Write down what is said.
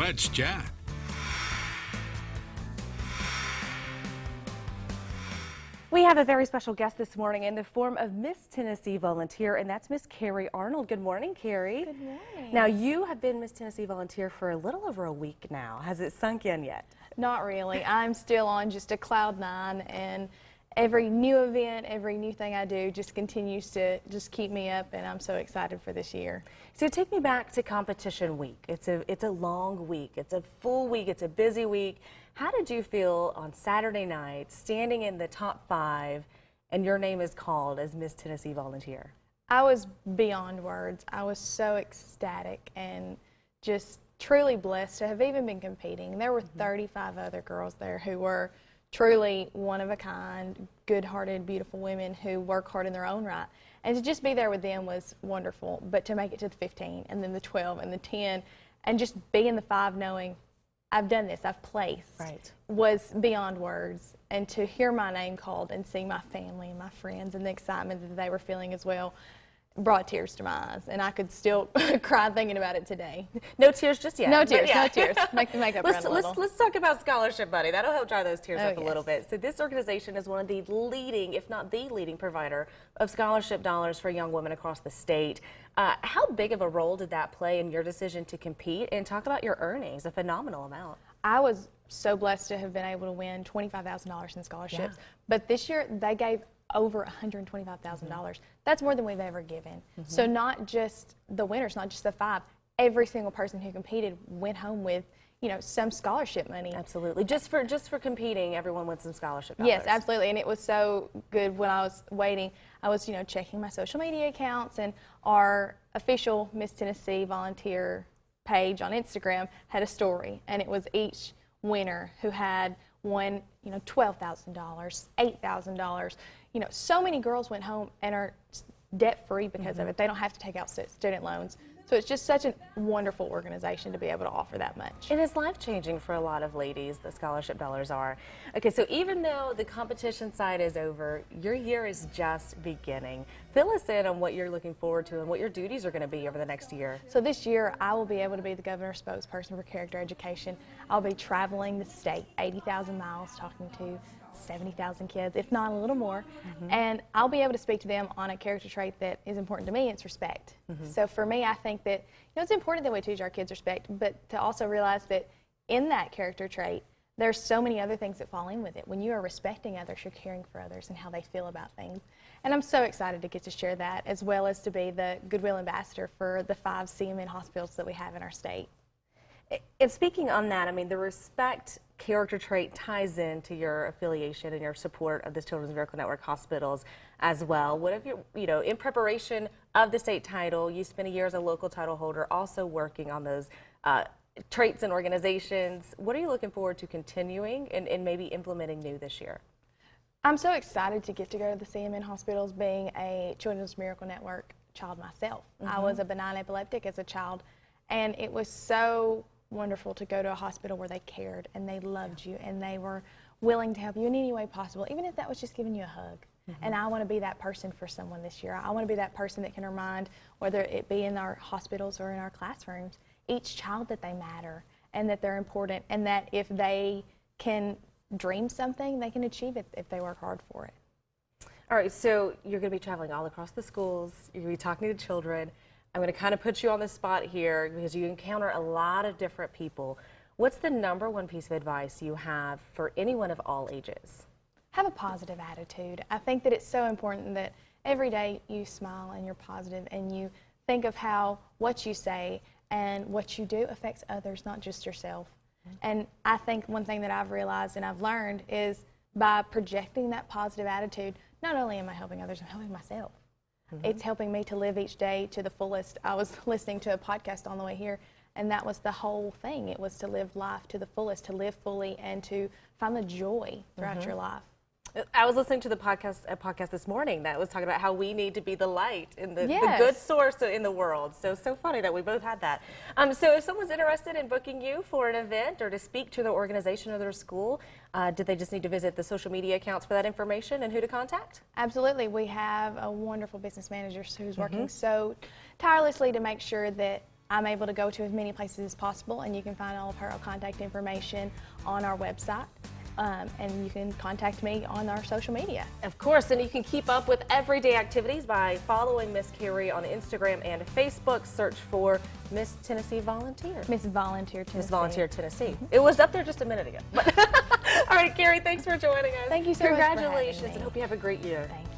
Let's chat. We have a very special guest this morning in the form of Miss Tennessee Volunteer, and that's Miss Carrie Arnold. Good morning, Carrie. Good morning. Now, you have been Miss Tennessee Volunteer for a little over a week now. Has it sunk in yet? Not really. I'm still on just a cloud nine, and every new event, every new thing I do just continues to just keep me up, and I'm so excited for this year. So take me back to competition week. It's a long week. It's a full week. It's a busy week. How did you feel on Saturday night standing in the top 5 and your name is called as Miss Tennessee Volunteer? I was beyond words. I was so ecstatic and just truly blessed to have even been competing. There were 35 other girls there who were truly one of a kind, good-hearted, beautiful women who work hard in their own right. And to just be there with them was wonderful. But to make it to the 15 and then the 12 and the 10 and just be in the 5 knowing I've done this, I've placed, Right. was beyond words. And to hear my name called and see my family and my friends and the excitement that they were feeling as well brought tears to my eyes. And I could still cry thinking about it today. No tears just yet. No tears, yeah. no tears. Make the makeup run a little. Let's talk about scholarship money. That'll help dry those tears up a yes. little bit. So this organization is one of the leading, if not the leading provider of scholarship dollars for young women across the state. How big of a role did that play in your decision to compete? And talk about your earnings, a phenomenal amount. I was so blessed to have been able to win $25,000 in scholarships. Yeah. But this year they gave over $125,000. That's more than we've ever given. So not just the winners, not just the 5, every single person who competed went home with, you know, some scholarship money. Absolutely. Just for competing, everyone wins some scholarship dollars. Yes, absolutely. And it was so good when I was waiting. I was, you know, checking my social media accounts, and our official Miss Tennessee Volunteer page on Instagram had a story, and it was each winner who had won, you know, $12,000, $8,000. You know, so many girls went home and are debt-free because of it. They don't have to take out student loans. So it's just such a wonderful organization to be able to offer that much. It is life-changing for a lot of ladies, the scholarship dollars are. Okay, so even though the competition side is over, your year is just beginning. Fill us in on what you're looking forward to and what your duties are going to be over the next year. So this year, I will be able to be the governor's spokesperson for character education. I'll be traveling the state 80,000 miles, talking to 70,000 kids, if not a little more, and I'll be able to speak to them on a character trait that is important to me. It's respect. So for me, I think that, you know, it's important that we teach our kids respect, but to also realize that in that character trait, there's so many other things that fall in with it. When you are respecting others, you're caring for others and how they feel about things. And I'm so excited to get to share that, as well as to be the Goodwill Ambassador for the 5 CMN hospitals that we have in our state. And speaking on that, I mean, the respect character trait ties into your affiliation and your support of the Children's Miracle Network hospitals as well. What have you know, in preparation of the state title, you spent a year as a local title holder also working on those traits and organizations. What are you looking forward to continuing and maybe implementing new this year? I'm so excited to get to go to the CMN hospitals, being a Children's Miracle Network child myself. I was a benign epileptic as a child, and it was so wonderful to go to a hospital where they cared and they loved you and they were willing to help you in any way possible, even if that was just giving you a hug. And I want to be that person for someone this year. I want to be that person that can remind, whether it be in our hospitals or in our classrooms, each child that they matter and that they're important, and that if they can dream something, they can achieve it if they work hard for it. All right, so you're going to be traveling all across the schools. You're going to be talking to children. I'm going to kind of put you on the spot here because you encounter a lot of different people. What's the #1 piece of advice you have for anyone of all ages? Have a positive attitude. I think that it's so important that every day you smile and you're positive and you think of how what you say and what you do affects others, not just yourself. And I think one thing that I've realized and I've learned is by projecting that positive attitude, not only am I helping others, I'm helping myself. It's helping me to live each day to the fullest. I was listening to a podcast on the way here, and that was the whole thing. It was to live life to the fullest, to live fully, and to find the joy throughout your life. I was listening to a podcast this morning that was talking about how we need to be the light and the Yes. good source in the world. So funny that we both had that. So if someone's interested in booking you for an event or to speak to their organization or their school, do they just need to visit the social media accounts for that information and who to contact? Absolutely. We have a wonderful business manager who's working so tirelessly to make sure that I'm able to go to as many places as possible, and you can find all of her contact information on our website. And you can contact me on our social media. Of course, and you can keep up with everyday activities by following Miss Carrie on Instagram and Facebook. Search for Miss Tennessee Volunteer. Miss Volunteer Tennessee. Miss Volunteer Tennessee. It was up there just a minute ago. But all right, Carrie, thanks for joining us. Thank you so much for having Congratulations, me. and hope you have a great year. Thank you.